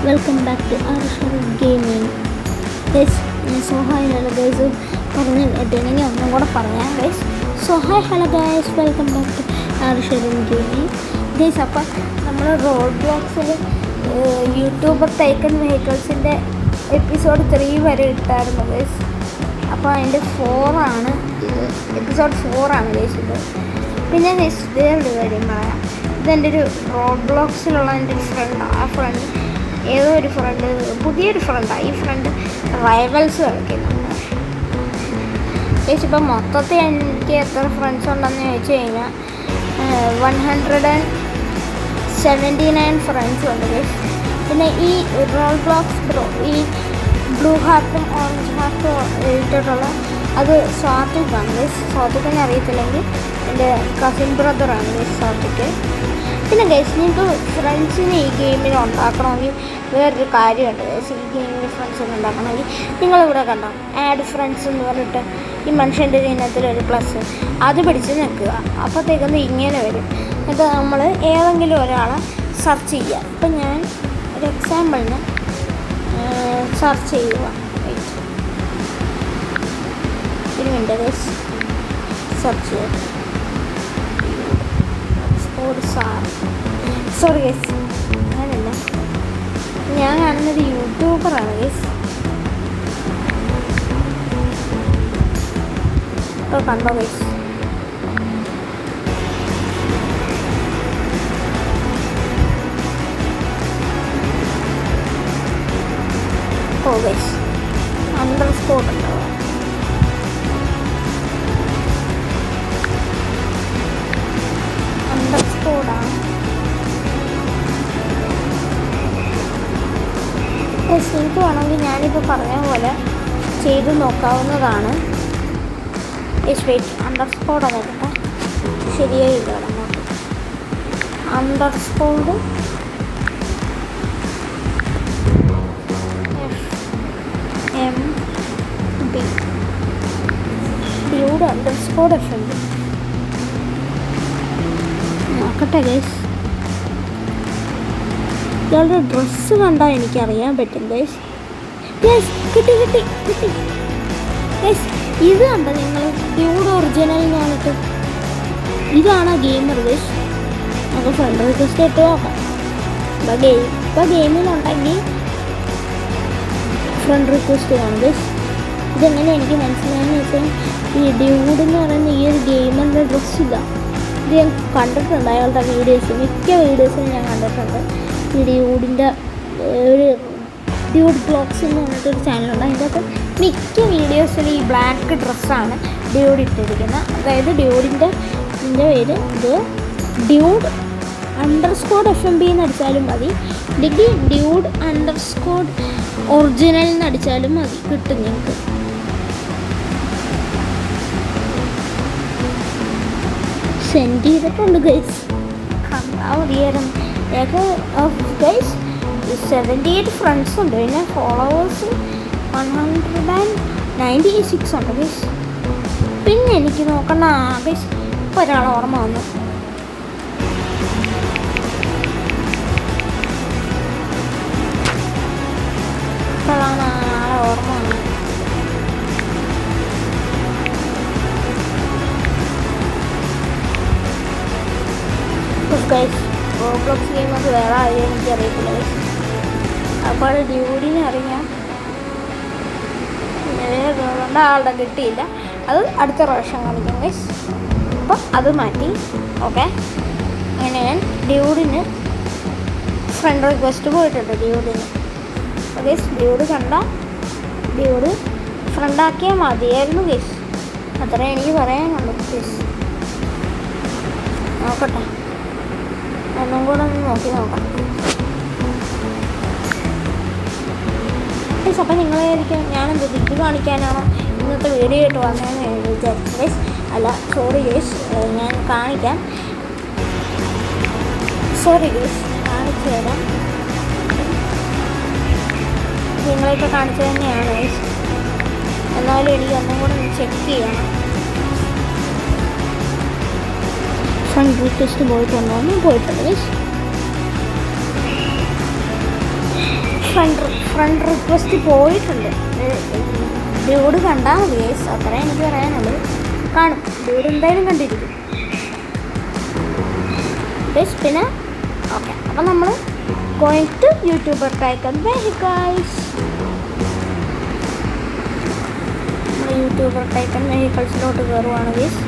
Welcome back to Arshar gaming. Guys, so hi hello guys പറഞ്ഞ് കേട്ടില്ലെങ്കിൽ ഒന്നും കൂടെ പറയാം guys. So hi hello guys, welcome back to Arshar gaming. Guys, അപ്പം നമ്മൾ റോഡ് ബ്ലോക്സിൽ യൂട്യൂബർ ടേക്കൺ വെഹിക്കിൾസിൻ്റെ എപ്പിസോഡ് 3 വരെ ഇട്ടായിരുന്നു ഗൈസ്. അപ്പോൾ അതിൻ്റെ 4 ആണ് ഇത്, എപ്പിസോഡ് 4 ആണ് ഗൈസ് ഇത്. പിന്നെ ഗൈസ് വേറൊരു കാര്യം പറയാം. ഇതെൻ്റെ ഒരു റോഡ് ബ്ലോക്സിലുള്ള എൻ്റെ ഒരു ഫ്രണ്ട്, ആ ഫ്രണ്ട് ഏതോ ഒരു ഫ്രണ്ട്, പുതിയൊരു ഫ്രണ്ടാണ്. ഈ ഫ്രണ്ട് റൈവൽസ് കളിക്കുന്നുണ്ട് ഗൈസ്. ഇപ്പം മൊത്തത്തിൽ എനിക്ക് എത്ര ഫ്രണ്ട്സ് ഉണ്ടെന്ന് ചോദിച്ചു കഴിഞ്ഞാൽ 179 ഫ്രണ്ട്സ് ഉണ്ട് ഗൈസ്. പിന്നെ ഈ റോഡ് ബ്ലോക്സ് ഈ ബ്ലൂ ഹാർട്ടും ഓറഞ്ച് ഹാർട്ടും എഴുതിയിട്ടുള്ള അത് സ്വാതിക്കാണ് ഗൈസ്. സ്വാതിക്കിനെ അറിയത്തില്ലെങ്കിൽ എൻ്റെ കസിൻ ബ്രദറാണ് ഗൈസ് സ്വാതിക്ക്. പിന്നെ ഗൈസ്, നിങ്ങൾക്ക് ഫ്രണ്ട്സിനെ ഈ ഗെയിമിൽ ഉണ്ടാക്കണമെങ്കിൽ വേറൊരു കാര്യമുണ്ട് ഗൈസ്. ഈ ഗെയിമിൽ ഫ്രണ്ട്സിനെ ഉണ്ടാക്കണമെങ്കിൽ നിങ്ങളിവിടെ കണ്ടോ ആഡ് ഫ്രണ്ട്സ് എന്ന് പറഞ്ഞിട്ട് ഈ മനുഷ്യൻ്റെ ചിഹ്നത്തിലൊരു പ്ലസ് അത് പിടിച്ച് നിൽക്കുക. അപ്പോഴത്തേക്കൊന്ന് ഇങ്ങനെ വരും. എന്നിട്ട് നമ്മൾ ഏതെങ്കിലും ഒരാളെ സെർച്ച് ചെയ്യുക. ഇപ്പം ഞാൻ ഒരു എക്സാമ്പിളിന് സെർച്ച് ചെയ്യുക. ഒരു മിനിറ്റ് ഗൈസ്, സെർച്ച് ചെയ്യുക. സോറി ഗൈസ്, അങ്ങനല്ല, ഞാൻ കാണുന്നത് യൂട്യൂബറാണ് ഗൈസ്. ഇപ്പോൾ കണ്ടോ ഗൈസ്, ഓ ഗൈസ് _ ഉണ്ടോ? നിങ്ങൾക്ക് വേണമെങ്കിൽ ഞാനിപ്പോൾ പറഞ്ഞ പോലെ ചെയ്ത് നോക്കാവുന്നതാണ്. വെയിറ്റ്, _ എന്നിട്ട് ശരിയായില്ല അങ്ങോട്ട്. _ FMB ഡ്യൂഡ് _FMB നോക്കട്ടെ ഗൈസ്. ഇയാളുടെ ഡ്രസ്സ് കണ്ടാൽ എനിക്കറിയാൻ പറ്റും ഗൈസ്. കിട്ടി ഗൈസ്. ഇത് കണ്ടോ നിങ്ങൾ, ഡ്യൂഡ് ഒറിജിനൽ എന്ന് പറഞ്ഞിട്ട് ഇതാണ് ഗെയിമർ ഗൈസ്. നമുക്ക് ഫ്രണ്ട് റിക്വസ്റ്റ് ഇട്ട് നോക്കാം. ഇപ്പോൾ ഗെയിമിലുണ്ടെങ്കിൽ ഫ്രണ്ട് റിക്വസ്റ്റ് കാണും ഗൈസ്. ഇതെങ്ങനെ എനിക്ക് മനസ്സിലായെന്ന് വെച്ചാൽ ഈ ഡ്യൂഡ് എന്ന് പറയുന്ന ഈ ഒരു ഗെയിമറിൻ്റെ ഡ്രസ്സില്ല. ഇത് ഞാൻ കണ്ടിട്ടുണ്ട്, അയാളുടെ വീഡിയോസ്, മിക്ക വീഡിയോസും ഞാൻ കണ്ടിട്ടുണ്ട്. ഈ ഡ്യൂഡിൻ്റെ ഒരു ഡ്യൂഡ് ബ്ലോഗ്സ് എന്ന് പറഞ്ഞിട്ടൊരു ചാനലുണ്ട്. അതിൻ്റെ അകത്ത് മിക്ക വീഡിയോസിൽ ഈ ബ്ലാക്ക് ഡ്രസ്സാണ് ഡ്യൂഡ് ഇട്ടിരിക്കുന്നത്. അതായത് ഡ്യൂഡിൻ്റെ പേര് ഇത് ഡ്യൂഡ് _FMB എന്ന് അടിച്ചാലും മതി, അല്ലെങ്കിൽ ഡ്യൂഡ് _ഒറിജിനൽ എന്ന് അടിച്ചാലും മതി, കിട്ടും നിങ്ങൾക്ക്. സെൻഡ് ചെയ്തിട്ടുണ്ട് ഗൈസ്, കണ്ടാൽ മതിയായിരുന്നു. ഗൈസ് 78 ഫ്രണ്ട്സ് ഉണ്ട്. പിന്നെ ഫോളോവേഴ്സ് 196 ഉണ്ട് ഗൈസ്. പിന്നെ എനിക്ക് നോക്കണ്ട ഗൈസ്, ഇപ്പോൾ ഒരാൾ ഓർമ്മ വന്നു. ഇപ്പോഴാണ് ആളെ ഓർമ്മ വന്നത്. ഗൈസ്, റോബ്ലോക്സ് ഗെയിമൊക്കെ വേറെ ആരും എനിക്കറിയത്തില്ല ഗൈസ്. അപ്പോൾ ഡ്യൂഡിനെ അറിയാം, വേറെ ആളുടെ കിട്ടിയില്ല. അത് അടുത്ത പ്രാവശ്യം കാണിക്കാം ഗൈസ്. അപ്പോൾ അത് മാറ്റി. ഓക്കെ, അങ്ങനെ ഞാൻ ഡ്യൂഡിന് ഫ്രണ്ട് റിക്വസ്റ്റ് പോയിട്ടുണ്ട് ഡ്യൂഡിന്. അപ്പോൾ ഗൈസ്, ഡ്യൂഡ് കണ്ട ഡ്യൂഡ് ഫ്രണ്ടാക്കിയാൽ മതിയായിരുന്നു ഗൈസ്. അത്രേ എനിക്ക് പറയാനുള്ളൂ ഗൈസ്. നോക്കട്ടെ, ഒന്നും കൂടെ ഒന്ന് നോക്കി നോക്കാം. അപ്പം നിങ്ങളായിരിക്കും ഞാനെന്ത് ഇത് കാണിക്കാനാണോ ഇന്നത്തെ വീഡിയോ ആയിട്ട് വന്നതെന്ന് വിചാരിച്ചു ഗൈസ്. അല്ല, സോറി ഗൈസ്, ഞാൻ കാണിക്കാം. സോറി ഗൈസ്, കാണിച്ചു തരാം. നിങ്ങളിപ്പോൾ കാണിച്ചു തന്നെയാണ് ഗൈസ്. എന്നാലും എനിക്ക് ഒന്നും കൂടെ ഒന്ന് ചെക്ക് ചെയ്യണം. ഫ്രണ്ട് റിക്വസ്റ്റ് പോയിട്ടുണ്ടോ എന്ന് പോയിട്ടുണ്ട് ഗൈസ്. ഫ്രണ്ട് റിക്വസ്റ്റ് പോയിട്ടുണ്ട്. ഡ്യൂഡ് കണ്ടാൽ മതി ഗൈസ്, അത്രേ എനിക്ക് പറയാനുള്ളൂ. കാണും, ഡ്യൂഡ് എന്തായാലും കണ്ടിരിക്കും ഗൈസ്. പിന്നെ ഓക്കെ, അപ്പം നമ്മൾ going to YouTuber tycoon vehicles. നമ്മൾ യൂട്യൂബർ ടൈക്കൺ വെഹിക്കിൾസിലോട്ട് കയറുവാണ് ഗൈസ്.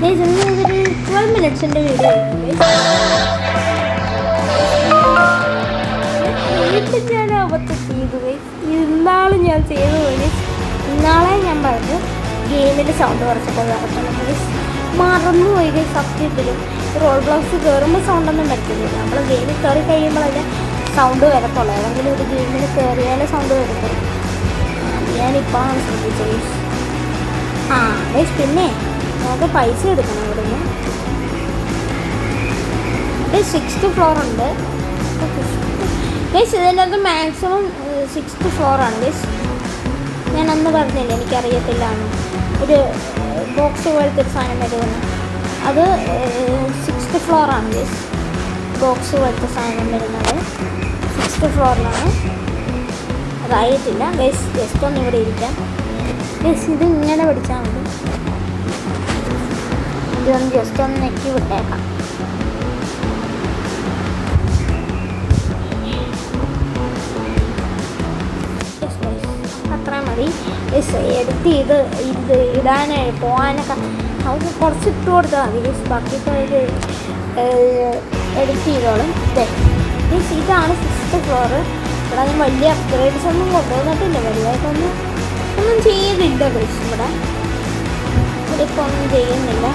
ഗൈസ് ഇന്ന് ഇതൊരു 12 മിനിറ്റ്സിൻ്റെ വീഡിയോ ആയിരുന്നു ഗൈസ്. ഞാൻ അബദ്ധം ചെയ്തു ഗൈസ്, ഇന്നാളും ഞാൻ ചെയ്തു ഗൈസ്. ഇന്നാളെ ഞാൻ പറഞ്ഞു ഗെയിമിൻ്റെ സൗണ്ട് കുറച്ചൊക്കെ കറക്കണം ഗൈസ്, മറന്നുപോയി ഗൈസ്. സത്യത്തിലും റോൾ ബ്ലോക്സ് കയറുമ്പോൾ സൗണ്ടൊന്നും വരത്തില്ല. നമ്മൾ ഗെയിമിൽ കയറി കഴിയുമ്പോഴല്ലേ സൗണ്ട് വരത്തുള്ളൂ. ഏതെങ്കിലും ഒരു ഗെയിമിൽ കയറിയാലേ സൗണ്ട് വരത്തുള്ളൂ. ഞാനിപ്പോഴാണ് ശ്രദ്ധിച്ചത് ഗൈസ്. ഗൈസ് പിന്നെ നമുക്ക് പൈസ എടുക്കണം ഇവിടുന്ന്. 6th ഫ്ലോർ ഉണ്ട് ഗൈസ്. ഇതിൻ്റെ അകത്ത് മാക്സിമം 6th ഫ്ലോറാണ് ഗൈസ്. ഞാൻ അന്ന് പറഞ്ഞില്ല എനിക്കറിയത്തില്ലാന്ന്, ഒരു ബോക്സ് പോലത്തെ ഒരു സാധനം വരുമെന്ന്. അത് 6th ഫ്ലോറാണ് ഗൈസ്. ബോക്സ് പോലത്തെ സാധനം വരുന്നത് 6th ഫ്ലോറിലാണ്. അതായിട്ടില്ല ഗൈസ്. ജസ്റ്റ് ഒന്ന് ഇവിടെ ഇരിക്കാം ഗൈസ്. ഇത് ഇങ്ങനെ പിടിച്ചാൽ മതി. ഇതൊന്ന് ജസ്റ്റ് ഒന്ന് നെക്കി വിട്ടേക്കാം. അത്ര മതി എടുത്ത് ഇത് ഇടാനായി പോകാനൊക്കെ നമുക്ക് കുറച്ച് ഇട്ട് കൊടുത്താൽ മതി ഗൈസ്. ബാക്കിയിട്ട് ഒരു എഡിറ്റ് ചെയ്തോളും. ഇതാണ് 6th ഫ്ലോർ. ഇവിടെ ഞാൻ വലിയ അപ്ഗ്രേഡ്സ് ഒന്നും കൊണ്ടുവന്നിട്ടില്ല, വലുതായിട്ടൊന്നും ചെയ്തില്ല ഗൈസ്. ഇവിടെ ഇപ്പോൾ ഒന്നും ചെയ്യുന്നില്ല.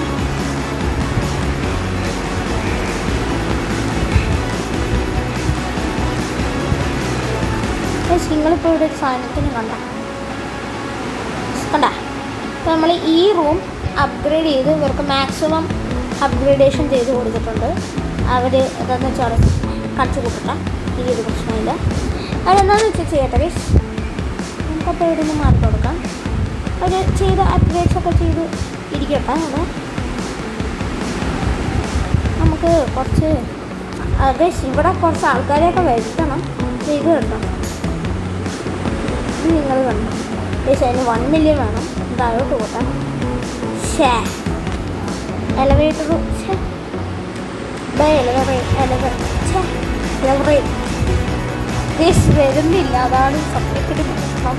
നിങ്ങളിപ്പോൾ ഇവിടെ ഒരു സാധനത്തിന് കണ്ട അപ്പോൾ നമ്മൾ ഈ റൂം അപ്ഗ്രേഡ് ചെയ്ത് ഇവർക്ക് മാക്സിമം അപ്ഗ്രേഡേഷൻ ചെയ്ത് കൊടുത്തിട്ടുണ്ട്. അവർ എന്താണെന്ന് വെച്ചാൽ കടിച്ചു കൂട്ടട്ടെ, ഈ ഒരു പ്രശ്നമില്ല. അതെന്താണെന്ന് വെച്ചാൽ ചെയ്യട്ടെ ഗൈസ്. നമുക്കപ്പോൾ ഇവിടെ നിന്ന് മാറി കൊടുക്കാം. അവർ ചെയ്ത അപ്ഗ്രേഡ്സൊക്കെ ചെയ്ത് ഇരിക്കട്ടെ. അവിടെ നമുക്ക് കുറച്ച് ഗൈസ് ഇവിടെ കുറച്ച് ആൾക്കാരെയൊക്കെ വരുത്തണം. ഇത് കേട്ടോ, നിങ്ങൾ കണ്ടു ഗൈസ്. അതിന് 1 മില്യൺ വേണം. താഴോട്ട് പോട്ടെ. എലവേറ്റർ ഗൈസ് വരുന്നില്ല, അതാണ് സത്യത്തിൽ പ്രശ്നം.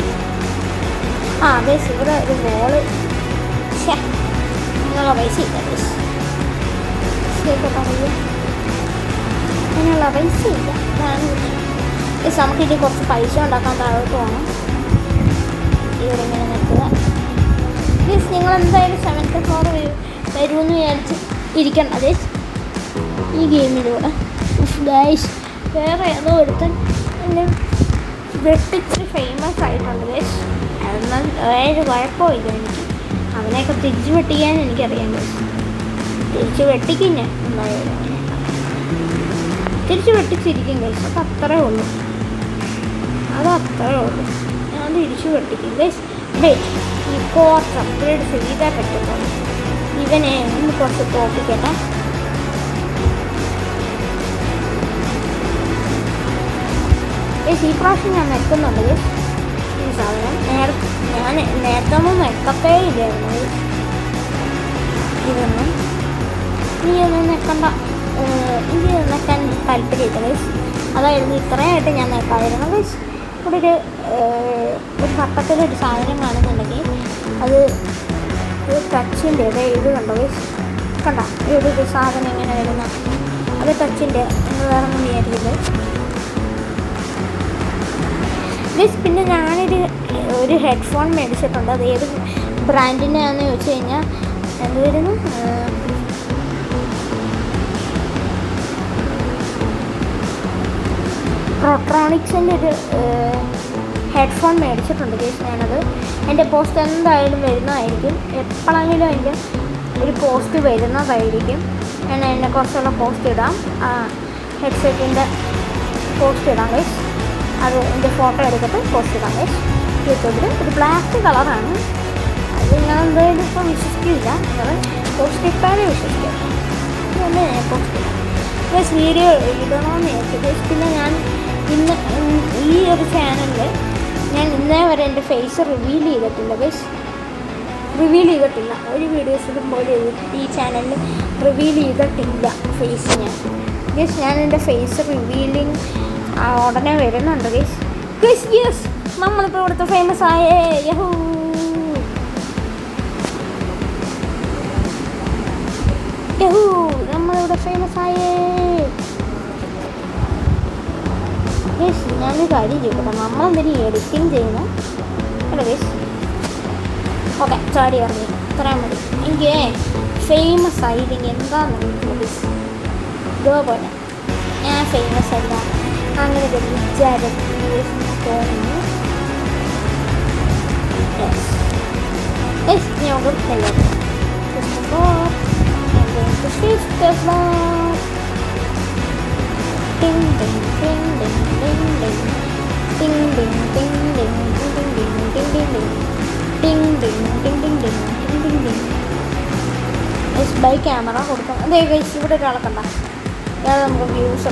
ഗൈസ് ഇവിടെ ഒരു വോള് നിന്നുള്ള പൈസ ഇല്ല ഗൈസ്. അതിനുള്ള പൈസ ഇല്ല. ഗൈസ് നമുക്കിനി കുറച്ച് പൈസ ഉണ്ടാക്കാൻ താഴോട്ട് പോകണം. ഇവിടെ ഇങ്ങനെ നിൽക്കുക ഗൈസ്. നിങ്ങൾ എന്തായാലും 7th ഫ്ലോർ വരുമെന്ന് വിചാരിച്ച് ഇരിക്കണം ഗൈസ് ഈ ഗെയിമിലൂടെ. ഗൈസ് വേറെ ഏതോ ഒരുത്തൻ എന്നെ വെട്ടിച്ച് ഫേമസ് ആയിട്ടുണ്ട് ഗൈസ്. എന്നാൽ വേറെ കുഴപ്പമില്ല എനിക്ക്. അവനെയൊക്കെ തിരിച്ച് വെട്ടിക്കാൻ എനിക്കറിയാം ഗൈസ്. തിരിച്ച് വെട്ടിക്കും ഞാൻ എന്തായാലും. തിരിച്ച് വെട്ടിച്ചിരിക്കും ഗൈസ്. അത് അത്രേ ഉള്ളൂ. ഞാൻ തിരിച്ച് വെട്ടിക്കും ഗൈസ്. ഈ കുറച്ച് അപ്ഗ്രേഡ് ചെയ്താൽ പറ്റുള്ളൂ. ഇവനെ ഒന്ന് കുറച്ച് തോപ്പിക്കട്ടെ. ഗൈസ് ഈ പ്രാവശ്യം ഞാൻ നിൽക്കുന്നുണ്ട് ഗൈസ്. ഈ സാധനം ഞാൻ നേരത്തെ ഒന്നും നിൽക്കത്തേ ഇല്ലായിരുന്നു. ഇതൊന്നും നിൽക്കണ്ട. ഇനി നിൽക്കാൻ താല്പര്യമില്ല ഗൈസ്. അതായിരുന്നു ഇത്രയായിട്ട് ഞാൻ നിൽക്കാതിരുന്നു ഗൈസ്. ഇവിടെ ഒരു പട്ടത്തിലൊരു സാധനം കാണുന്നുണ്ടെങ്കിൽ അത് ടച്ചിൻ്റെ ഇത് കണ്ടോ ഗൈസ്. കണ്ട ഒരു സാധനം ഇങ്ങനെ വരുന്ന അത് ടച്ചിൻ്റെ. നിങ്ങൾ വേറെ ഒന്നും വിചാരിക്കില്ല ഗൈസ്. പിന്നെ ഞാനൊരു ഹെഡ്ഫോൺ മേടിച്ചിട്ടുണ്ട്. അത് ഏത് ബ്രാൻഡിൻ്റെ ആണെന്ന് ചോദിച്ചു കഴിഞ്ഞാൽ എന്തുവരുന്നു പ്രോട്രോണിക്സിൻ്റെ ഒരു ഹെഡ്ഫോൺ മേടിച്ചിട്ടുണ്ട് ഗൈസ്. ഞാനത് എൻ്റെ പോസ്റ്റ് എന്തായാലും വരുന്നതായിരിക്കും. എപ്പോഴെങ്കിലും അതിൻ്റെ ഒരു പോസ്റ്റ് വരുന്നതായിരിക്കും. ഞാൻ അതിനെക്കുറിച്ചുള്ള പോസ്റ്റ് ഇടാം. ഹെഡ്സെറ്റിൻ്റെ പോസ്റ്റ് ഇടാം ഗൈസ്. അത് എൻ്റെ ഫോട്ടോ എടുത്തിട്ട് പോസ്റ്റ് ഇടാം ഗൈസ് യൂട്യൂബിൽ. ഒരു ബ്ലാക്ക് കളറാണ്. അത് ഞാൻ എന്തായാലും ഇപ്പോൾ വിശ്വസിക്കില്ല. നിങ്ങൾ പോസ്റ്റ് ഇട്ടാലേ വിശ്വസിക്കാം. അതുകൊണ്ട് ഞാൻ പോസ്റ്റ് ഇടാം ഗൈസ്. വീഡിയോ ഇടണമെന്ന് വിചാരിച്ചു ഗൈസ്. പിന്നെ ഞാൻ ഒരു ചാനലിൽ ഞാൻ ഇന്നേ വരെ എൻ്റെ ഫേസ് റിവീൽ ചെയ്തിട്ടില്ല ഗൈസ്. റിവീൽ ചെയ്തിട്ടില്ല ഒരു വീഡിയോസിലും പോലും ഈ ചാനലിൽ റിവീൽ ചെയ്തിട്ടില്ല ഫേസ് ഞാൻ ഗൈസ്. ഞാൻ എൻ്റെ ഫേസ് റിവീലിങ് ഉടനെ വരുന്നുണ്ട് ഗൈസ്. ഗൈസ് യെസ്, നമ്മളിപ്പോൾ ഇവിടുത്തെ ഫേമസ് ആയേ. യഹൂ യഹൂ, നമ്മളിവിടെ ഫേമസ് ആയേ ഗൈസ്. ഞാനൊരു കാര്യം ചെയ്യട്ടെ, നമ്മളെന്തിനും എഡിറ്റിങ് ചെയ്യുന്നു അല്ല ഗൈസ്. ഓക്കെ, ചാടി ഇറങ്ങി ഇത്രയും മതി. എനിക്ക് ഫേമസ് ആയില്ലെങ്കിൽ എന്താണെന്ന് ഗൈസ്. ഇതുപോലെ ഞാൻ ഫേമസ് അല്ല അങ്ങനെ ഒരു വിചാരം തോന്നുന്നു. ബൈ ക്യാമറ കൊടുക്കാം. അതേ ഗൈസ്, ഇവിടെ ഒരാളെ കണ്ട നമുക്ക് വ്യൂസ്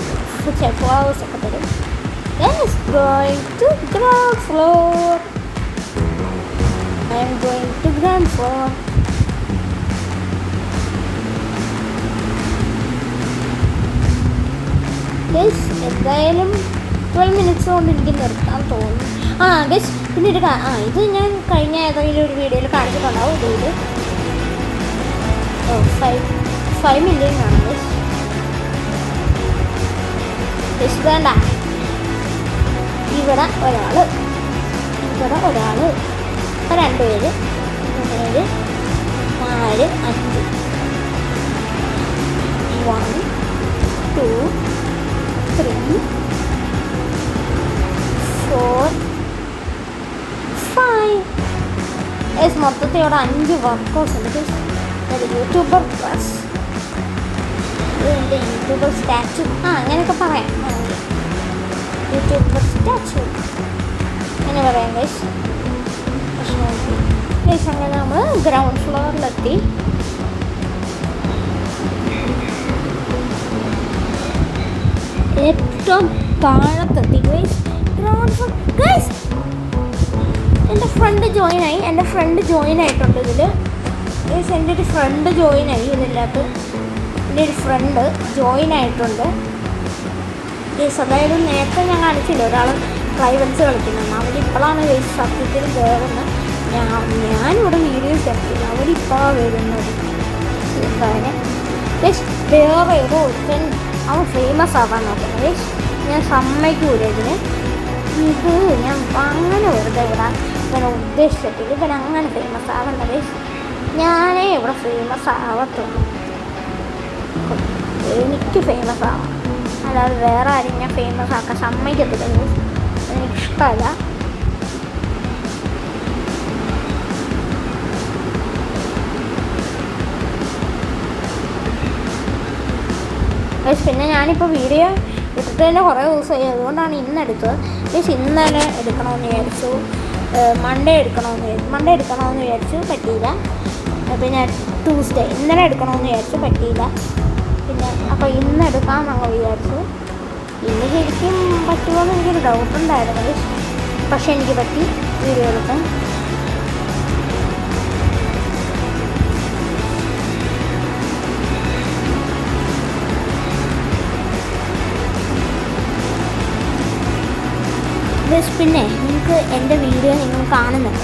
ഒക്കെ ഫ്ലവേഴ്സ് ഒക്കെ തരും. Yes, going to ground floor. I am going to ground floor. Guys, എന്തായാലും 12 minutes കൊണ്ട് എനിക്ക് നിർത്താൻ തോന്നുന്നു. ഗൈസ്, പിന്നെ ഒരു ഇത് ഞാൻ കഴിഞ്ഞ ഏതെങ്കിലും ഒരു വീഡിയോയിൽ കാണിച്ചിട്ടുണ്ടാവും. ഇത് 5 million ആണ് ഗൈസ്. ഗൈസ് വേണ്ട, ഇവിടെ ഒരാൾ, ഇവിടെ ഒരാൾ, 2 പേര്, 3 4 5 1 2 3 4 5. മൊത്തത്തിൽ ഇവിടെ 5 വർക്കേഴ്സ് ഉണ്ട്. യൂട്യൂബർ പ്ലസ് എൻ്റെ യൂട്യൂബർ സ്റ്റാച്ചു അങ്ങനെയൊക്കെ പറയാം. യൂട്യൂബർ സ്റ്റാച്ചു അങ്ങനെ പറയാം ഗൈസ്. ഗൈസ് അങ്ങനെ നമ്മൾ ഗ്രൗണ്ട് ഫ്ലോറിലെത്തി. ഏറ്റവും താഴത്തെത്തി ഗൈസ്. Ground floor guys. എൻ്റെ ഫ്രണ്ട് ജോയിൻ ആയിട്ടുണ്ട് ഇതിൽ ഗൈസ്. എൻ്റെ ഒരു ഫ്രണ്ട് ജോയിൻ ആയി ഇതിനകത്ത്. എൻ്റെ ഒരു ഫ്രണ്ട് ജോയിൻ ആയിട്ടുണ്ട് ഗൈസ്. അതായത് നേരത്തെ ഞാൻ കാണിച്ചില്ല ഒരാൾ പ്രൈവറ്റ്സ് കളിക്കുന്നത്. അവരിപ്പോഴാണ് ഗൈസ് സത്യത്തിൽ കയറുന്നത്. ഞാനിവിടെ വീഡിയോസ് എടുത്തില്ല, അവരിപ്പോഴാണ് വരുന്നത്. എന്താണ് ഗൈസ്, വേറെ ഏതോ ഒരുത്തൻ അവൻ ഫേമസ് ആവാൻ നോക്കുന്നത് ഗൈസ്. ഞാൻ സമ്മതിക്കൂല ഇതിന്. ഇത് ഞാൻ അങ്ങനെ വെറുതെ വിടാൻ ഇവനെ ഉദ്ദേശിച്ചിട്ടില്ല. ഇവൻ അങ്ങനെ ഫേമസ് ആവണ്ട ഗൈസ്. ഞാനേ ഇവിടെ ഫേമസ് ആവത്തുള്ളൂ. എനിക്ക് ഫേമസ് ആവാം, അല്ലാതെ വേറെ ആരും ഞാൻ ഫേമസ് ആക്കാൻ സമ്മതിക്കത്തില്ല ഗൈസ്. എനിക്കിഷ്ടമല്ല. പിന്നെ ഞാനിപ്പോൾ വീഡിയോ എടുത്തിട്ട് തന്നെ കുറേ ദിവസമായി, അതുകൊണ്ടാണ് ഇന്നെടുത്തത്. മീൻസ് ഇന്നലെ എടുക്കണമെന്ന് വിചാരിച്ചു, മൺഡേ എടുക്കണമെന്ന് വിചാരിച്ചു, പറ്റിയില്ല. പിന്നെ ട്യൂസ്ഡേ ഇന്നലെ എടുക്കണമെന്ന് വിചാരിച്ചു, പറ്റിയില്ല. പിന്നെ അപ്പോൾ ഇന്ന് എടുക്കാമെന്നങ്ങ് വിചാരിച്ചു. ഇന്ന് ശരിക്കും പറ്റുമോ എന്ന് എനിക്കൊരു ഡൗട്ടുണ്ടായിരുന്നു, പക്ഷേ എനിക്ക് പറ്റി വീഡിയോ എടുക്കാൻ. പിന്നെ നിങ്ങൾക്ക് എൻ്റെ വീഡിയോ നിങ്ങൾ കാണുന്നുണ്ട്,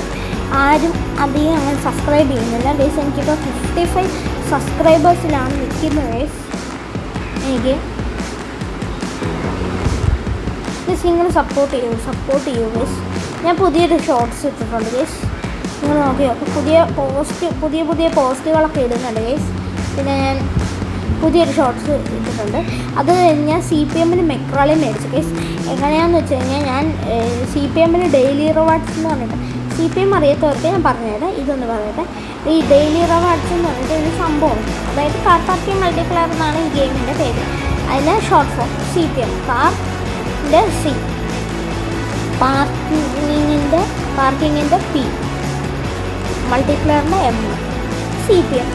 ആരും അധികം അങ്ങനെ സബ്സ്ക്രൈബ് ചെയ്യുന്നില്ല ഗൈസ്. എനിക്കിപ്പോൾ 55 സബ്സ്ക്രൈബേഴ്സിലാണ് നിൽക്കുന്നത് ഗൈസ്. എനിക്ക് ഗൈസ് നിങ്ങൾ സപ്പോർട്ട് ചെയ്യൂ ഗൈസ്. ഞാൻ പുതിയൊരു ഷോർട്സ് ഇട്ടിട്ടുണ്ട് ഗൈസ്, നിങ്ങൾ നോക്കി നോക്കും. പുതിയ പോസ്റ്റുകളൊക്കെ ഇടുന്നുണ്ട് ഗൈസ്. പിന്നെ ഞാൻ പുതിയൊരു ഷോർട്സ് ഇട്ടിട്ടുണ്ട്. അത് ഞാൻ CPM മെക്രാളി മേടിച്ചു ഗൈസ്. എങ്ങനെയാണെന്ന് വെച്ച് കഴിഞ്ഞാൽ ഞാൻ CPM ഡെയിലി റിവാർഡ്സ് എന്ന് പറഞ്ഞിട്ട്, CPM അറിയാത്തവർക്ക് ഞാൻ പറഞ്ഞുതരാം, ഇതൊന്ന് പറയട്ടെ. ഈ ഡെയിലി റിവാർഡ്സ് എന്ന് പറഞ്ഞിട്ട് ഒരു സംഭവം, അതായത് കാർ പാർക്കിംഗ് മൾട്ടിപ്ലയർ എന്നാണ് ഈ ഗെയിമിൻ്റെ പേര്. അതിന് ഷോർട്ട് ഫോം CPM, കാറിൻ്റെ C, പാർക്കിങ്ങിൻ്റെ P, മൾട്ടിപ്ലയറിൻ്റെ M, CPM.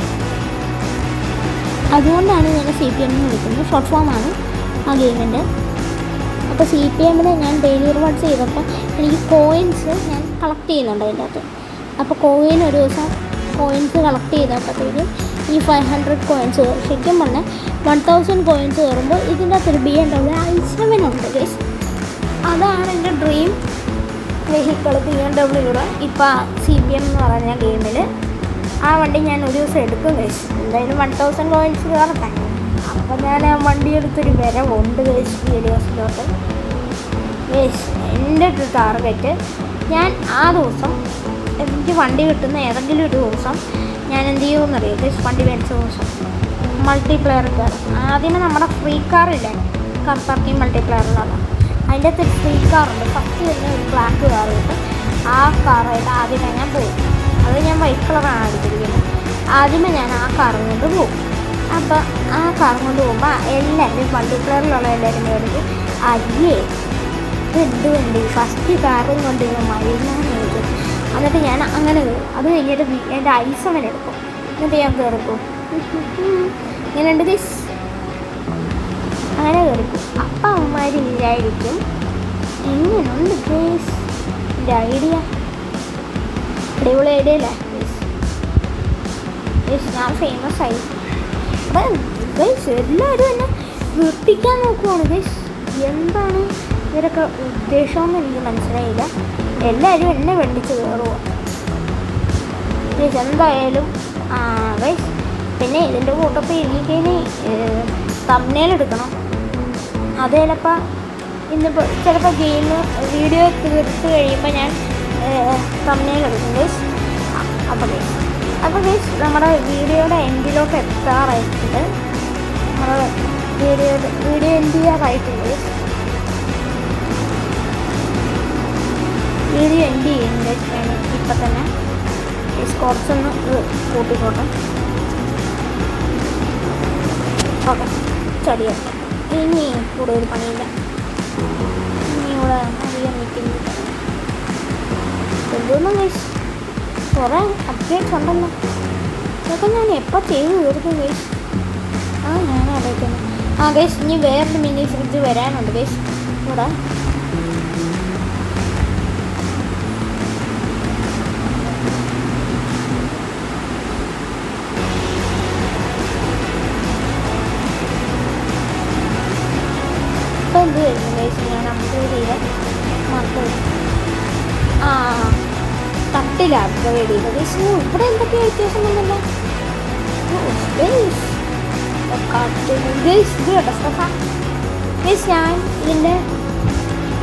അതുകൊണ്ടാണ് ഞാൻ CPM എന്ന് വിളിക്കുന്നത്. ഷോർട്ട് ഫോമാണ് ആ ഗെയിമിൻ്റെ. അപ്പോൾ CPM ഞാൻ ഡെയിലി റിവാർഡ്സ് ചെയ്തപ്പോൾ എനിക്ക് കോയിൻസ് ഞാൻ കളക്ട് ചെയ്യുന്നുണ്ട് അതിൻ്റെ അകത്ത്. അപ്പോൾ കോയിൻ ഒരു ദിവസം കോയിൻസ് കളക്ട് ചെയ്തപ്പോഴത്തേക്കും ഈ 500 കോയിൻസ് ശരിക്കും പറഞ്ഞാൽ 1000 കോയിൻസ് കയറുമ്പോൾ ഇതിൻ്റെ അകത്തൊരു BMW i7 ഉണ്ട് ഗൈസ്. അതാണ് എൻ്റെ ഡ്രീം വെഹിക്കിൾ, BMW. ഇപ്പോൾ CPM എന്ന് പറഞ്ഞ ഗെയിമിൽ ആ വണ്ടി ഞാൻ ഒരു ദിവസം എടുക്കും ഗൈസ്. എന്തായാലും 1000 കോയിൻസ് കയറട്ടെ. അപ്പോൾ ഞാൻ ആ വണ്ടി എടുത്തൊരു വരവുണ്ട് ഗൈസ് വീഡിയോസിലോട്ട്. ഗൈസ് എൻ്റെ ഒരു ടാർഗറ്റ്, ഞാൻ ആ ദിവസം എനിക്ക് വണ്ടി കിട്ടുന്ന ഏതെങ്കിലും ഒരു ദിവസം ഞാൻ എന്ത് ചെയ്യുമെന്നറിയാം ഗൈസ്. വണ്ടി മേടിച്ച ദിവസം മൾട്ടിപ്ലെയർ കയറും. ആദ്യമേ നമ്മുടെ ഫ്രീ കാറില്ലേ, കാർ പാർക്കിംഗ് മൾട്ടിപ്ലെയറിലുള്ള അതിൻ്റെ അകത്ത് ഫ്രീ കാറുണ്ട്. ഫസ്റ്റ് തന്നെ ഒരു ബ്ലാക്ക് കാർ കിട്ടും. ആ കാറായിട്ട് ആദ്യമേ ഞാൻ പോകും. അത് ഞാൻ വൈറ്റ് കളറാണ് എടുത്തിരിക്കുന്നത്. ആദ്യമേ ഞാൻ ആ കാറും കൊണ്ട് പോകും. അപ്പോൾ ആ കാറും കൊണ്ട് പോകുമ്പോൾ എല്ലാവരും മൾട്ടിപ്ലെയറിലുള്ള എല്ലാവരും മേടിക്കും. അയ്യേ ഇതെന്ത് വണ്ടി, ഫസ്റ്റ് കാറും കൊണ്ട് മരുന്നാണ് എനിക്ക്. എന്നിട്ട് ഞാൻ അങ്ങനെ കയറും. അത് കഴിഞ്ഞിട്ട് എൻ്റെ i7 എടുക്കും. എന്നിട്ട് ഞാൻ കയറിക്കും. ഇങ്ങനെയുണ്ട് ഗൈസ്, അങ്ങനെ കയറിക്കും. അപ്പം അവന്മാർ വിചാരിക്കും എങ്ങനെയുണ്ട് ഗൈസ് എൻ്റെ ഐഡിയ, അടിപൊളി ഐഡിയ അല്ലേ ഗൈസ്. ഞാൻ ഫേമസ് ആയി. അപ്പം ഗൈസ് എല്ലാവരും എന്നെ വൃത്തിക്കാൻ നോക്കുവാണ് ഗൈസ്. എന്താണ് ഇവരൊക്കെ ഉദ്ദേശമെന്ന് എനിക്ക് മനസ്സിലായില്ല. എല്ലാവരും എന്നെ വെണ്ടിച്ച് കയറുക ഗൈസ്. എന്തായാലും ഗൈസ് പിന്നെ ഇതിൻ്റെ കൂട്ടപ്പോൾ എനിക്കിനി തംബ്നെയിൽ എടുക്കണം. അത് ചിലപ്പോൾ ഇന്നിപ്പോൾ ചിലപ്പോൾ വീഡിയോ തീർത്ത് കഴിയുമ്പോൾ ഞാൻ തംബ്നെയിൽ എടുക്കും ഗൈസ്. അപ്പോൾ ഗൈസ് നമ്മുടെ വീഡിയോയുടെ എൻഡിലോട്ട് എത്താറായിട്ടുണ്ട്. നമ്മൾ വീഡിയോ എൻഡ് ചെയ്യാറായിട്ടുണ്ട് ഗൈസ്. വീഡിയോ എൻഡ് ചെയ്യും ഗൈസ് ഞാൻ ഇപ്പം തന്നെ. ഗൈസ് കുറച്ചൊന്ന് കൂട്ടിക്കോട്ടെ. ഓക്കെ ചെടിയൊക്കെ ഇനി കൂടുതൽ പണിയില്ല. ഇനി ഇവിടെ അധികം നിൽക്കുന്നു. എന്തോന്നും ഗൈസ് കുറേ അപ്ഡേറ്റ്സ് ഉണ്ടല്ലോ. ഇതൊക്കെ ഞാൻ എപ്പോൾ ചെയ്ത് തീർക്കും ഗൈസ്. ഞാൻ ആലോചിക്കുന്നു. ഗൈസ് ഇനി വേറൊരു മിനി ഫ്രിഡ്ജ് വരാനുണ്ട് ഗൈസ് ഇവിടെ. എന്ത് വരുന്നു ഗൈസ്, ഞാൻ അപ്ഗ്രേഡ് ചെയ്ത് മാത്രം തട്ടില്ല അപ്ഗ്രേഡ് ചെയ്ത് ഗൈസ്. ഇവിടെ എന്തൊക്കെ വ്യത്യാസം വന്നല്ലോ ഗൈസ്. ഗൈസ് ഇത് കേട്ടോ സ്റ്റഫ ഗൈസ്. ഞാൻ ഇതിൻ്റെ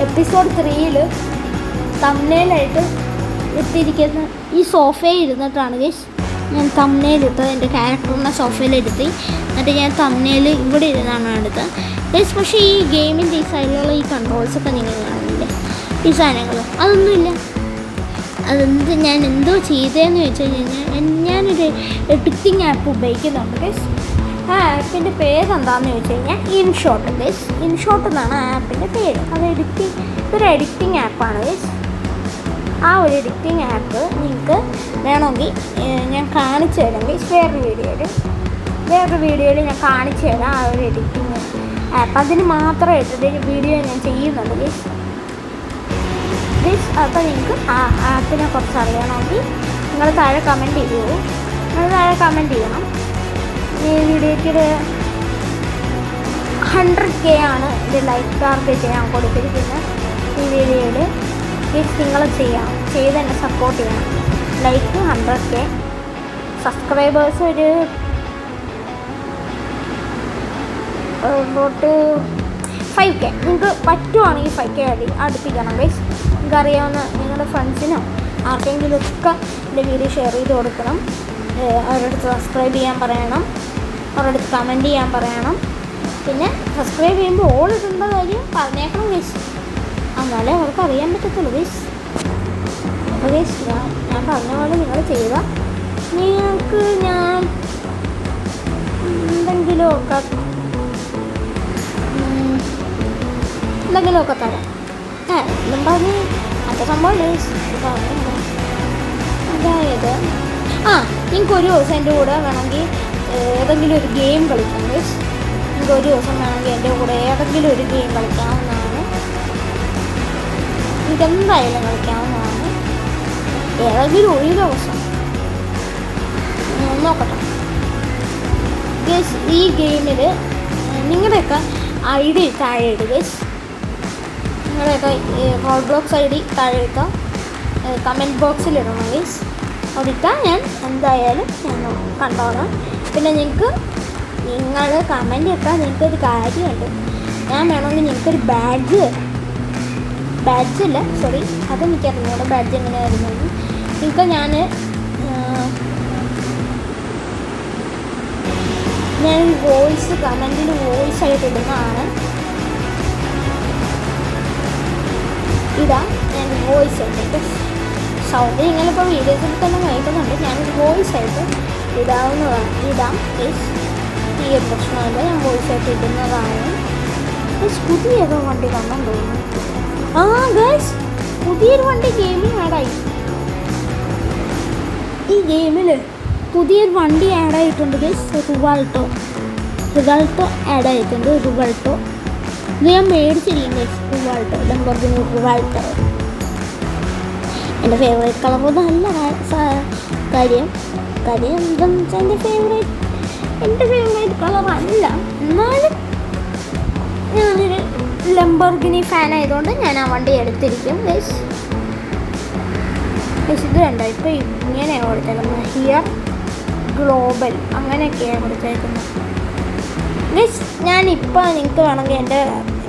എപ്പിസോഡ് 3 തംബ്നെയിലായിട്ട് ഇട്ടിരിക്കുന്ന ഈ സോഫയിൽ ഇരുന്നിട്ടാണ് ഗൈസ് ഞാൻ തംബ്നെയിലിട്ടത്. എൻ്റെ ക്യാരക്ടറിനെ സോഫയിലെടുത്തി. എന്നിട്ട് ഞാൻ തംബ്നെയിൽ ഇവിടെ ഇരുന്നാണ് എടുത്തത് ഗൈസ്. പക്ഷേ ഈ ഗെയിമിൻ്റെ ഈ സൈഡിലുള്ള ഈ കൺട്രോൾസൊക്കെ നിങ്ങൾ കാണുന്നില്ലേ, ഈ സാധനങ്ങൾ അതൊന്നുമില്ല. ഞാൻ എന്തോ ചെയ്തതെന്ന് വെച്ച് കഴിഞ്ഞാൽ ഞാനൊരു എഡിറ്റിംഗ് ആപ്പ് ഉപയോഗിക്കുന്നുണ്ട് ഗൈസ്. ആ ആപ്പിൻ്റെ പേരെന്താണെന്ന് ചോദിച്ചു കഴിഞ്ഞാൽ ഇൻഷോട്ട് ഗൈസ്. ഇൻഷോട്ട് എന്നാണ് ആ ആപ്പിൻ്റെ പേര്. അത് ഇതൊരു എഡിറ്റിംഗ് ആപ്പാണ് ഗൈസ്. ആ ഒരു എഡിറ്റിംഗ് ആപ്പ് നിങ്ങൾക്ക് വേണമെങ്കിൽ ഞാൻ കാണിച്ചു തരാം ഗൈസ്. വേറൊരു വീഡിയോയിൽ ഞാൻ കാണിച്ചു തരാം ആ ഒരു എഡിറ്റിംഗ് ആപ്പ്. അതിന് മാത്രമായിട്ട് വീഡിയോ ഞാൻ ചെയ്യുന്നുണ്ട് ഗൈസ്. അപ്പോൾ നിങ്ങൾക്ക് ആ ആപ്പിനെ കുറിച്ച് അറിയണമെങ്കിൽ നിങ്ങൾ താഴെ കമൻറ്റ് ചെയ്യൂ. ചെയ്യണം. ഈ വീഡിയോയ്ക്ക് 100K ആണ് ഇത് ലൈക്ക് ടാർഗറ്റ് ഞാൻ കൊടുത്തിരിക്കുന്നത്. ഈ വീഡിയോയിൽ നിങ്ങൾ ചെയ്ത് എന്നെ സപ്പോർട്ട് ചെയ്യണം. ലൈക്ക് 100K, സബ്സ്ക്രൈബേഴ്സ് ഒരു 5K. നിങ്ങൾക്ക് പറ്റുവാണെങ്കിൽ 5K അടുപ്പിക്കണം ഗൈസ്. നിങ്ങൾക്കറിയാവുന്ന നിങ്ങളുടെ ഫ്രണ്ട്സിനോ ആർക്കെങ്കിലും ഒക്കെ എൻ്റെ വീഡിയോ ഷെയർ ചെയ്ത് കൊടുക്കണം. അവരുടെ അടുത്ത് സബ്സ്ക്രൈബ് ചെയ്യാൻ പറയണം. അവരുടെ അടുത്ത് കമൻറ്റ് ചെയ്യാൻ പറയണം. പിന്നെ സബ്സ്ക്രൈബ് ചെയ്യുമ്പോൾ ഓൾ ഇടേണ്ട കാര്യം പറഞ്ഞേക്കണം ഗൈസ്. എന്നാലേ അവർക്ക് അറിയാൻ പറ്റത്തുള്ളൂ ഗൈസ്. അപ്പോൾ ഗൈസ് ഞാൻ പറഞ്ഞ പോലെ നിങ്ങൾ ചെയ്യുക. നിങ്ങൾക്ക് ഞാൻ എന്തെങ്കിലുമൊക്കെ തരാം. എല്ലാം പറഞ്ഞ് അത് സംഭവം ഗൈസ്. അതായത് നിങ്ങൾക്കൊരു ദിവസം എൻ്റെ കൂടെ വേണമെങ്കിൽ ഏതെങ്കിലും ഒരു ഗെയിം കളിക്കാം ഗൈസ്. നിങ്ങൾക്ക് ഒരു ദിവസം വേണമെങ്കിൽ എൻ്റെ കൂടെ ഏതെങ്കിലും ഒരു ഗെയിം കളിക്കാവുന്നതാണ്. നിങ്ങൾക്ക് എന്തായാലും കളിക്കാവുന്നതാണ്. ഏതെങ്കിലും ഒരു ദിവസം നോക്കട്ടെ. ഈ ഗെയിമിൽ നിങ്ങളുടെയൊക്കെ ഐ ഡി താഴെ ഇടുക. നിങ്ങളുടെയൊക്കെ റോഡ് ബ്ലോക്സ് ഐ ഡി താഴെ ഇട്ടാൽ കമൻറ്റ് ബോക്സിലിടണം ഗൈസ്. അവിടിട്ടാൽ ഞാൻ എന്തായാലും ഞാൻ കണ്ടോളാം. പിന്നെ നിങ്ങൾ കമൻറ്റ് ഇട്ടാൽ നിങ്ങൾക്കൊരു കാര്യമുണ്ട്. ഞാൻ വേണമെങ്കിൽ നിങ്ങൾക്കൊരു ബാഡ്ജില്ല സോറി, അതെനിക്കറിഞ്ഞൂടെ ബാഡ്ജ് എങ്ങനെയായിരുന്നു. നിങ്ങൾക്ക് ഞാൻ വോയിസ് കമൻറ്റിൽ വോയിസ് ആയിട്ട് ഇടുന്നതാണ്. ഞാൻ വോയിസ് ആയിട്ട് സൗണ്ട് നിങ്ങളിപ്പോൾ വീഡിയോസിൽ തന്നെ കേൾക്കുന്നുണ്ട്. ഞാൻ വോയിസ് ആയിട്ട് ഇടാം ഗൈസ്. ഈ ഒരു പ്രശ്നമില്ല, ഞാൻ വോയിസ് ആയിട്ട് ഇടുന്നതാണ്. പുതിയ ഏതോ വണ്ടി കാണാൻ തോന്നുന്നു. ഗൈസ്, പുതിയൊരു വണ്ടി ഗെയിമിൽ ആഡായി. ഈ ഗെയിമിൽ പുതിയൊരു വണ്ടി ആഡായിട്ടുണ്ട് ഗൈസ്. റിവാൾട്ടോ ആഡായിട്ടുണ്ട്. റിവാൾട്ടോ ഇത് ഞാൻ മേടിച്ചിരിക്കും ഗൈസ്. ലംബോർഗിനി റിവാൾട്ടോ എൻ്റെ ഫേവറേറ്റ് കളറൊന്നും അല്ല. കാര്യം എന്താണെന്ന് വെച്ചാൽ എൻ്റെ ഫേവറേറ്റ് കളറല്ല. എന്നാലും ഞാനൊരു ലംബോർഗിനി ഫാൻ ആയതുകൊണ്ട് ഞാൻ ആ വണ്ടി എടുത്തിരിക്കും ഗൈസ്. ഇത് കണ്ടോ, ഇപ്പോൾ ഇങ്ങനെയാണ് കൊടുത്തേക്കുന്നത്. ഹിയർ ഗ്ലോബൽ അങ്ങനെയൊക്കെയാണ് കൊടുത്തേക്കുന്നത് ഗൈസ്. ഞാനിപ്പോൾ നിങ്ങൾക്ക് വേണമെങ്കിൽ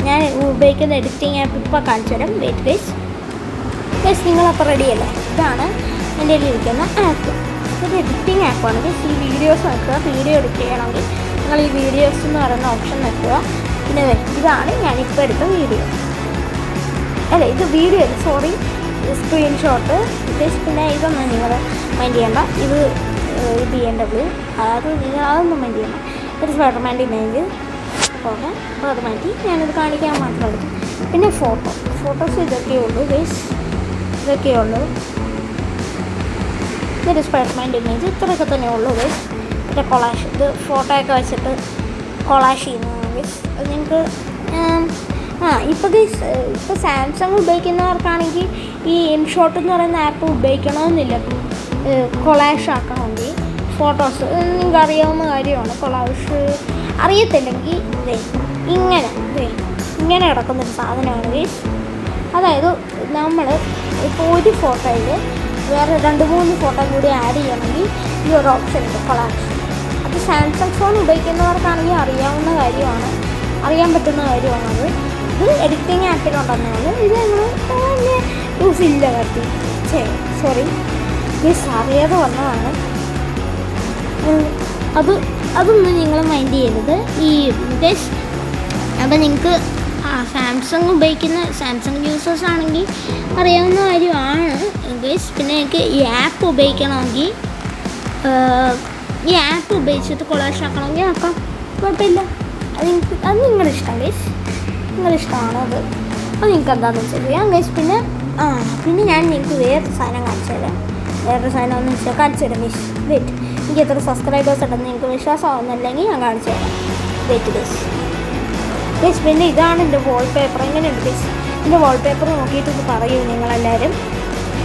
ഞാൻ ഉപയോഗിക്കുന്ന എഡിറ്റിംഗ് ആപ്പ് ഇപ്പോൾ കാണിച്ചു തരാം. Wait guys. നിങ്ങളപ്പോൾ റെഡിയല്ലേ? ഇതാണ് എൻ്റെ ഇരിക്കുന്ന ആപ്പ്. ഒരു എഡിറ്റിംഗ് ആപ്പാണ് ഗൈസ്. ഈ വീഡിയോസ് നോക്കുക. വീഡിയോ എഡിറ്റ് ചെയ്യണമെങ്കിൽ നിങ്ങൾ ഈ വീഡിയോസ് എന്ന് പറയുന്ന ഓപ്ഷൻ നോക്കുക. പിന്നെ ഇതാണ് ഞാനിപ്പോൾ എടുത്ത വീഡിയോ. ഇത് വീഡിയോ അല്ല, സോറി, സ്ക്രീൻഷോട്ട് ഗൈസ്. പിന്നെ ഇതൊന്നും നിങ്ങൾ മൈൻഡ് ചെയ്യണ്ട. ഇത് BMW, അതൊന്നും മൈൻഡ് ചെയ്യണം. ഒരു സ്പൈഡർമാൻ്റെ ഇമേജ് ഓക്കെ, അപ്പോൾ അത് മാറ്റി ഞാനത് കാണിക്കാൻ മാത്രം എടുക്കും. പിന്നെ ഫോട്ടോസ് ഇതൊക്കെയുള്ളൂ ഗൈസ്. ഇതൊക്കെയുള്ളൂ. ഇതൊരു സ്പൈഡർമാൻ്റെ ഇമേജ്, ഇത്രയൊക്കെ തന്നെ ഉള്ളൂ ഗൈസ്. പിന്നെ കൊളാഷ്, ഇത് ഫോട്ടോയൊക്കെ വെച്ചിട്ട് കൊളാഷ് ചെയ്യുന്നതാണ് ഗൈസ്. അത് നിങ്ങൾക്ക് ഇപ്പോൾ സാംസങ് ഉപയോഗിക്കുന്നവർക്കാണെങ്കിൽ ഈ ഇൻഷോട്ട് എന്ന് പറയുന്ന ആപ്പ് ഉപയോഗിക്കണമെന്നില്ല. കൊളാഷ് ആക്കണമെങ്കിൽ ഫോട്ടോസ് നിങ്ങൾക്ക് അറിയാവുന്ന കാര്യമാണ്. കൊളാഷ് അറിയത്തില്ലെങ്കിൽ ഇങ്ങനെ കിടക്കുന്നൊരു സാധനമാണ് ഗൈസ്. അതായത് നമ്മൾ ഇപ്പോൾ ഒരു ഫോട്ടോയിൽ വേറെ 2-3 ഫോട്ടോ കൂടി ആഡ് ചെയ്യണമെങ്കിൽ ഈ ഒരു ഓപ്ഷൻ ഉണ്ട്, കൊളാഷ്. അത് സാംസങ് ഫോൺ ഉപയോഗിക്കുന്നവർക്കാണെങ്കിൽ അറിയാവുന്ന കാര്യമാണ്, അറിയാൻ പറ്റുന്ന കാര്യമാണത്. ഇത് എഡിറ്റിംഗ് ആപ്പിലുണ്ടെന്നാണ്. ഇത് ഞങ്ങൾ യൂസ് ഇല്ല കത്തി സോറി ഗൈസ്, അറിയാതെ വന്നതാണ്. അതൊന്നും നിങ്ങൾ മൈൻഡ് ചെയ്യരുത്. ഈ ഗൈസ്, അപ്പോൾ നിങ്ങൾക്ക് സാംസങ് യൂസേഴ്സ് ആണെങ്കിൽ അറിയാവുന്ന കാര്യമാണ് ഗൈസ്. പിന്നെ എനിക്ക് ഈ ആപ്പ് ഉപയോഗിക്കണമെങ്കിൽ ഈ ആപ്പ് ഉപയോഗിച്ചിട്ട് കൊളാഷ് ആക്കണമെങ്കിൽ ആക്കാം, കുഴപ്പമില്ല. അത് നിങ്ങളുടെ ഇഷ്ടം ഗൈസ്, നിങ്ങളിഷ്ടമാണോ അത് നിങ്ങൾക്ക് എന്താണെന്ന് വെച്ചാൽ ചെയ്യാം ഗൈസ്. പിന്നെ ഞാൻ നിങ്ങൾക്ക് വേറൊരു സാധനം കാണിച്ചു തരാം. വേറൊരു സാധനം എന്ന് വെച്ചാൽ കാണിച്ചു തരാം ഗൈസ്. വെയിറ്റ്, എനിക്ക് എത്ര സബ്സ്ക്രൈബേഴ്സ് ഉണ്ടെന്ന് നിങ്ങൾക്ക് വിശ്വാസമാവുന്നില്ലെങ്കിൽ ഞാൻ കാണിച്ചു തരാം. Wait guys. പിന്നെ ഇതാണ് എൻ്റെ വാൾപേപ്പർ. എങ്ങനെയുണ്ട് ഗൈസ്? എൻ്റെ വാൾപേപ്പർ നോക്കിയിട്ട് ഇത് പറയൂ നിങ്ങളെല്ലാവരും.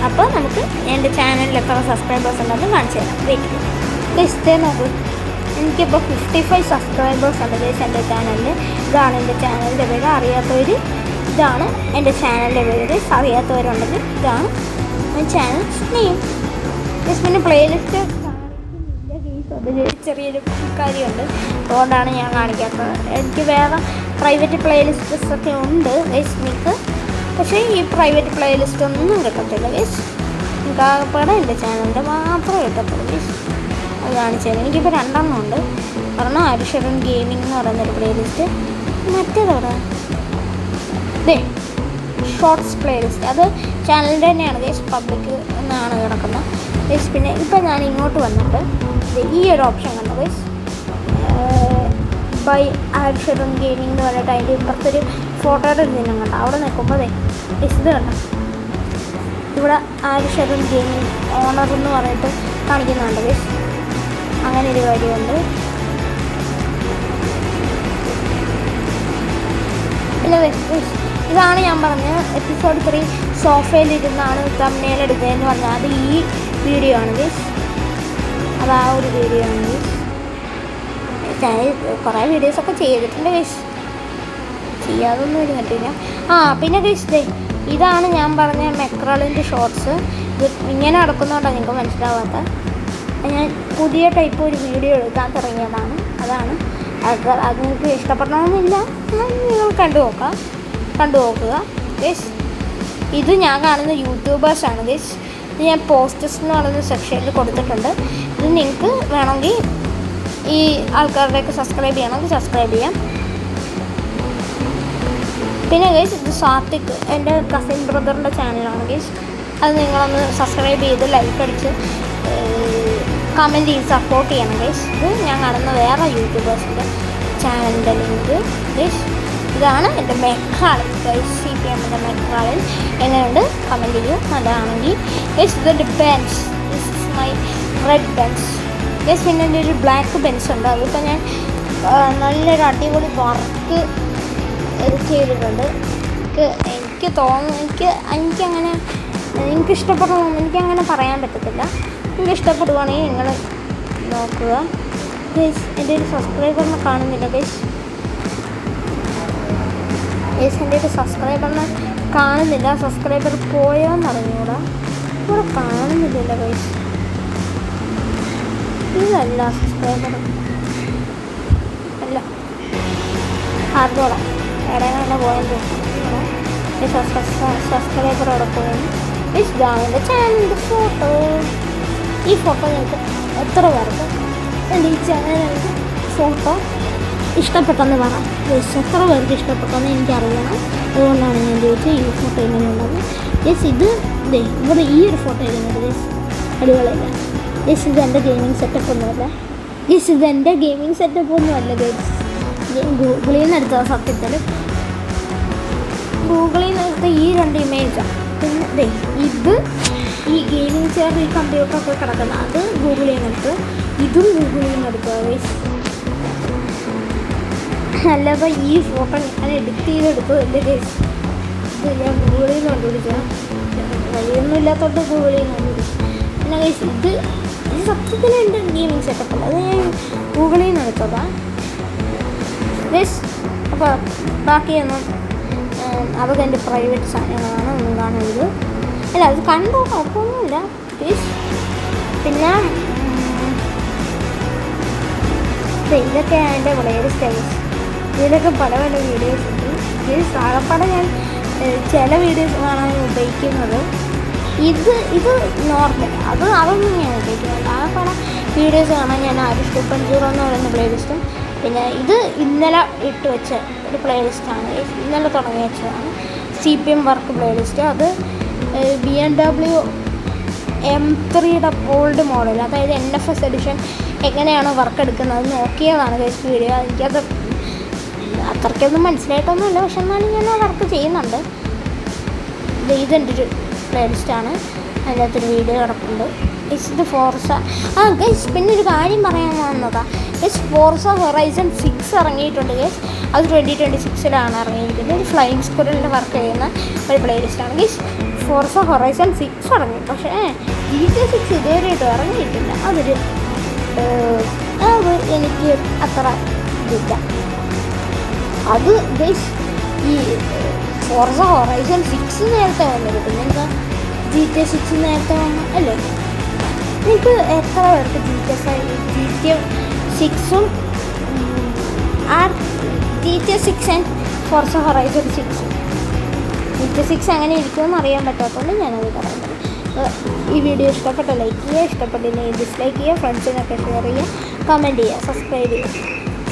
അപ്പോൾ നമുക്ക് എൻ്റെ ചാനലിൽ എത്ര സബ്സ്ക്രൈബേഴ്സ് ഉണ്ടെന്ന് കാണിച്ചു തരാം. വെയിറ്റ് ഗൈസ്, ഇതേ നോക്കൂ. എനിക്കിപ്പോൾ 55 സബ്സ്ക്രൈബേഴ്സ് ഉണ്ട് ഗൈസ് എൻ്റെ ചാനലിൽ. ഇതാണ് എൻ്റെ ചാനലിൻ്റെ പേര്. അറിയാത്തവർ ഇതാണ് എൻ്റെ ചാനലിൻ്റെ പേര്. അറിയാത്തവരുണ്ടെങ്കിൽ ഇതാണ് ചാനൽ നെയിം. പിന്നെ പ്ലേലിസ്റ്റ് കാണിക്കുന്നില്ല ഗൈസ്, അത് ചെറിയൊരു കാര്യമുണ്ട്, അതുകൊണ്ടാണ് ഞാൻ കാണിക്കാത്തത്. എനിക്ക് വേറെ പ്രൈവറ്റ് പ്ലേലിസ്റ്റസ് ഒക്കെ ഉണ്ട് ഗൈസ് നിങ്ങൾക്ക്, പക്ഷേ ഈ പ്രൈവറ്റ് പ്ലേലിസ്റ്റ് ഒന്നും കിട്ടത്തില്ല ഗൈസ്. നിങ്ങൾക്ക് ആകെപ്പാടെ എൻ്റെ ചാനലിൻ്റെ മാത്രമേ കിട്ടത്തുള്ളൂ ഗൈസ്. അത് കാണിച്ചു തരാം. എനിക്കിപ്പോൾ 2 ഉണ്ട്. ഒരെണ്ണം ആരുഷരൻ ഗെയിമിംഗ് എന്ന് പറയുന്നൊരു പ്ലേലിസ്റ്റ്, മറ്റേതവിടെ ഷോർട്സ് പ്ലേലിസ്റ്റ്. അത് ചാനലിൻ്റെ തന്നെയാണ് ഗൈസ്, പബ്ലിക് എന്നാണ് കിടക്കുന്നത് ഗൈസ്. പിന്നെ ഇപ്പം ഞാൻ ഇങ്ങോട്ട് വന്നിട്ട് ഈ ഒരു ഓപ്ഷൻ കണ്ടു ഗൈസ്, ബൈ ആരുഷരൻ ഗെയിമിംഗ് എന്ന് പറഞ്ഞിട്ട് അതിൻ്റെ ഇപ്പുറത്തൊരു ഫോട്ടോയുടെ ഒരു ദിനം കണ്ട. അവിടെ നിൽക്കുമ്പോൾ ഗൈസ് ഇത് കണ്ട, ഇവിടെ ആരുഷരൻ ഗെയിമിംഗ് ഓണർ എന്ന് പറഞ്ഞിട്ട് കാണിക്കുന്നുണ്ട് ഗൈസ്. അങ്ങനെ ഒരു കാര്യമുണ്ട്. പിന്നെ ഇതാണ് ഞാൻ പറഞ്ഞ എപ്പിസോഡ് 3 സോഫയിലിരുന്നാണ് തംബ്നെയിൽ എടുത്തതെന്ന് പറഞ്ഞാൽ അത് ഈ വീഡിയോ ആണ് ഗൈസ്. അത് ആ ഒരു വീഡിയോ ആണ് ഗൈസ്. ഞാൻ കുറേ വീഡിയോസൊക്കെ ചെയ്തിട്ടുണ്ട് ഗൈസ്, ചെയ്യാതൊന്നും ഒരു പറ്റില്ല. പിന്നെ ഗൈസ് ഇതാണ് ഞാൻ പറഞ്ഞ മെക്രാളിൻ്റെ ഷോർട്സ്. ഇത് ഇങ്ങനെ നടക്കുന്നതുകൊണ്ടാണ് നിങ്ങൾക്ക് മനസ്സിലാവാത്ത. ഞാൻ പുതിയ ടൈപ്പ് ഒരു വീഡിയോ എടുക്കാൻ തുടങ്ങിയതാണ്. അതാണ് അത് നിങ്ങൾക്ക് ഇഷ്ടപ്പെടണമെന്നില്ല, നിങ്ങൾ കണ്ടു നോക്കുക ഗൈസ്. ഇത് ഞാൻ കാണുന്ന യൂട്യൂബേഴ്സാണ് ഗൈസ്. ഇത് ഞാൻ പോസ്റ്റേഴ്സ് എന്ന് പറയുന്ന സെക്ഷനിൽ കൊടുത്തിട്ടുണ്ട്. ഇത് നിങ്ങൾക്ക് വേണമെങ്കിൽ ഈ ആൾക്കാരുടെയൊക്കെ സബ്സ്ക്രൈബ് ചെയ്യണമെങ്കിൽ സബ്സ്ക്രൈബ് ചെയ്യാം. പിന്നെ ഗൈസ് ഇത് സാത്വിക്, എൻ്റെ കസിൻ ബ്രദറിൻ്റെ ചാനലാണ് ഗൈസ്. അത് നിങ്ങളൊന്ന് സബ്സ്ക്രൈബ് ചെയ്ത് ലൈക്ക് അടിച്ച് കമൻറ്റ് ചെയ്ത് സപ്പോർട്ട് ചെയ്യണം ഗൈസ്. ഇത് ഞാൻ കാണുന്ന വേറെ യൂട്യൂബേഴ്സിൻ്റെ ചാനലിൻ്റെ ലിങ്ക് ഗൈസ്. ഇതാണ് എൻ്റെ മെക്രാളിൻ ഗൈസ്, CPMൻ്റെ മെക്രാളിൻ. എങ്ങനെയുണ്ട് കമൻറ്റ് ചെയ്യൂ നല്ലതാണെങ്കിൽ ഗൈസ്. ഇതെൻ്റെ Benz, this is my red Benz guys. പിന്നെ എൻ്റെ ഒരു ബ്ലാക്ക് ബെൻസ് ഉണ്ട്. അതിപ്പോൾ ഞാൻ നല്ലൊരു അടിപൊളി വർക്ക് ചെയ്തിട്ടുണ്ട്. എനിക്ക് തോന്നുന്നു എനിക്കങ്ങനെ എനിക്കിഷ്ടപ്പെടണം, എനിക്കങ്ങനെ പറയാൻ പറ്റത്തില്ല. എനിക്ക് ഇഷ്ടപ്പെടുവാണെങ്കിൽ നിങ്ങൾ നോക്കുക ഗൈസ്. എൻ്റെ ഒരു സബ്സ്ക്രൈബറിനെ കാണുന്നില്ല ഗൈസ്. എൻ്റെ ഒരു സബ്സ്ക്രൈബറിനെ കാണുന്നില്ല. സബ്സ്ക്രൈബർ പോയോന്ന് അറിഞ്ഞൂടാ, ഇവിടെ കാണുന്നില്ലല്ലോ ഗൈസ്. ഇതല്ല സബ്സ്ക്രൈബർ അല്ല, അറിഞ്ഞോളാം എവിടെയാണ് പോയെന്ന് സബ്സ്ക്രൈബർ അവിടെ പോയെന്ന്. ഇതാണ് എൻ്റെ ചാനലിൻ്റെ ഫോട്ടോ. ഈ ഫോട്ടോ നിങ്ങൾക്ക് എത്ര പേർക്ക് എൻ്റെ ഈ ചാനലിൻ്റെ ഫോട്ടോ ഇഷ്ടപ്പെട്ടെന്ന് പറയാം ഗൈസ്. എത്ര പേർക്ക് ഇഷ്ടപ്പെട്ടെന്ന് എനിക്കറിയണം. അതുകൊണ്ടാണ് ഞാൻ ചോദിച്ചത് ഈ ഫോട്ടോ എങ്ങനെയുള്ളത് ഗൈസ്. ഇത് ഇവിടെ ഈ ഒരു ഫോട്ടോ എങ്ങനെയുണ്ട് ഗൈസ്, അടിപൊളിയല്ല ഗൈസ്. ഇത് എൻ്റെ ഗെയിമിങ് സെറ്റപ്പ് ഒന്നുമല്ല ഗൈസ്, ഇത് എൻ്റെ ഗെയിമിങ് സെറ്റപ്പ് ഒന്നുമല്ല ഗൈസ്. ഗൂഗിളിൽ നിന്ന് എടുത്തത് സത്യത്തിൽ. ഗൂഗിളിൽ നിന്ന് എടുത്ത ഈ 2 ഇമേജാണ്. പിന്നെ ഇത് ഈ ഗെയിമിങ് ചെയർ, ഈ കമ്പ്യൂട്ടറൊക്കെ കിടക്കുന്നത് അത് ഗൂഗിളിൽ നിന്ന് എടുത്ത്, ഇതും ഗൂഗിളിൽ നിന്ന് എടുക്കുക ഗൈസ്. അല്ലപ്പോൾ ഈ ഫോട്ടോ ഞാൻ എഡിറ്റ് ചെയ്തെടുത്തു എൻ്റെ ഗൈസ്. ഇത് ഞാൻ ഗൂഗിളിൽ നിന്ന് കണ്ടുപിടിച്ചത്, വഴിയൊന്നും ഇല്ലാത്തതുകൊണ്ട് ഗൂഗിളിൽ നിന്ന് കണ്ടുപിടിച്ചു. പിന്നെ ഗൈസ് ഇത് സത്യത്തിൽ എൻ്റെ ഗെയിമിങ് സെറ്റപ്പ് അല്ല, അത് ഞാൻ ഗൂഗിളിൽ നിന്ന് എടുത്തതാണ് ഗൈസ്. അപ്പോൾ ബാക്കിയൊന്നും അതൊക്കെ എൻ്റെ പ്രൈവറ്റ് സാധനങ്ങളാണ്, ഒന്നും കാണരുത്. അല്ല അത് കണ്ടോ, കുഴപ്പമൊന്നുമില്ല ഗൈസ്. പിന്നെ ഇതൊക്കെയാണ് എൻ്റെ പ്ലേലിസ്റ്റ് ഗൈസ്. ഇതിലൊക്കെ പല പല വീഡിയോസ് ഉണ്ട് ഗൈസ്. ആകപ്പാടെ ഞാൻ ചില വീഡിയോസ് കാണാൻ ഉപയോഗിക്കുന്നത് ഇത് നോർമൽ, അതൊന്നും ഞാൻ ഉപയോഗിക്കുന്നില്ല. ആകപ്പാടെ വീഡിയോസ് കാണാൻ ഞാൻ ആരിഷ്ടം പഞ്ചൂറോ എന്ന് പറയുന്ന പ്ലേലിസ്റ്റും, പിന്നെ ഇത് ഇന്നലെ ഇട്ട് വെച്ച ഒരു പ്ലേലിസ്റ്റാണ്, ഇന്നലെ തുടങ്ങി വെച്ചതാണ് CPM വർക്ക് പ്ലേലിസ്റ്റ്. അത് BMW M3യുടെ ഓൾഡ് മോഡൽ, അതായത് NFS എഡിഷൻ എങ്ങനെയാണ് വർക്ക് എടുക്കുന്നത് നോക്കിയതാണ് ഗൈസ് വീഡിയോ. എനിക്കത് അത്രയ്ക്കൊന്നും മനസ്സിലായിട്ടൊന്നുമില്ല, പക്ഷെ എന്നാലും ഞാൻ ആ വർക്ക് ചെയ്യുന്നുണ്ട്. ഇതെൻ്റെ ഒരു പ്ലേലിസ്റ്റാണ്, അതിനകത്തൊരു വീഡിയോ കിടപ്പുണ്ട്. ഇത് ഫോർസ ഗൈസ്. പിന്നെ ഒരു കാര്യം പറയാൻ വന്നതാണ് ഗൈസ്, ഫോർസ ഹൊറൈസൺ 6 ഇറങ്ങിയിട്ടുണ്ട് ഗൈസ്. അത് 2026 ഇറങ്ങിയിരിക്കുന്നത്. ഒരു ഫ്ലൈയിങ് സ്ക്വാഡിൻ്റെ വർക്ക് ചെയ്യുന്ന ഒരു പ്ലേലിസ്റ്റാണ് ഗൈസ്. ഫോർസ ഹൊറൈസൺ 6 ഇറങ്ങി, പക്ഷേ GTA 6 ഇതുവരെയായിട്ടും ഇറങ്ങിയിട്ടില്ല. അത് എനിക്ക് അത്ര ഇതില്ല. അത് ഗൈസ് ഈ ഫോർസ ഹൊറൈസൺ 6 നേരത്തെ വന്നത്, പിന്നെ എന്താ GTA 6 നേരത്തെ വന്ന അല്ലേ? എനിക്ക് എത്ര പേർക്ക് GTA 6ഉം GTA 6 and Forza horizon 6 GTA 6 അങ്ങനെ ഇരിക്കുമെന്ന് അറിയാൻ പറ്റാത്തതുകൊണ്ട് ഞാനത് പറയുന്നത്. ഈ വീഡിയോ ഇഷ്ടപ്പെട്ട ലൈക്ക് ചെയ്യുക, ഇഷ്ടപ്പെട്ടില്ലെങ്കിൽ ഡിസ്ലൈക്ക് ചെയ്യുക, ഫ്രണ്ട്സിനൊക്കെ ഷെയർ ചെയ്യുക, കമൻറ്റ് ചെയ്യുക,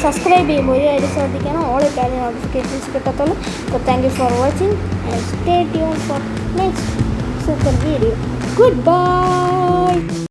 സബ്സ്ക്രൈബ് ചെയ്യുമ്പോൾ ഒരു കാര്യം ശ്രദ്ധിക്കണം, ഓൾ ഇട്ടാലും നോട്ടിഫിക്കേഷൻസ് കിട്ടത്തുള്ളൂ. അപ്പോൾ thank you for watching and stay tune for next super video. Good bye.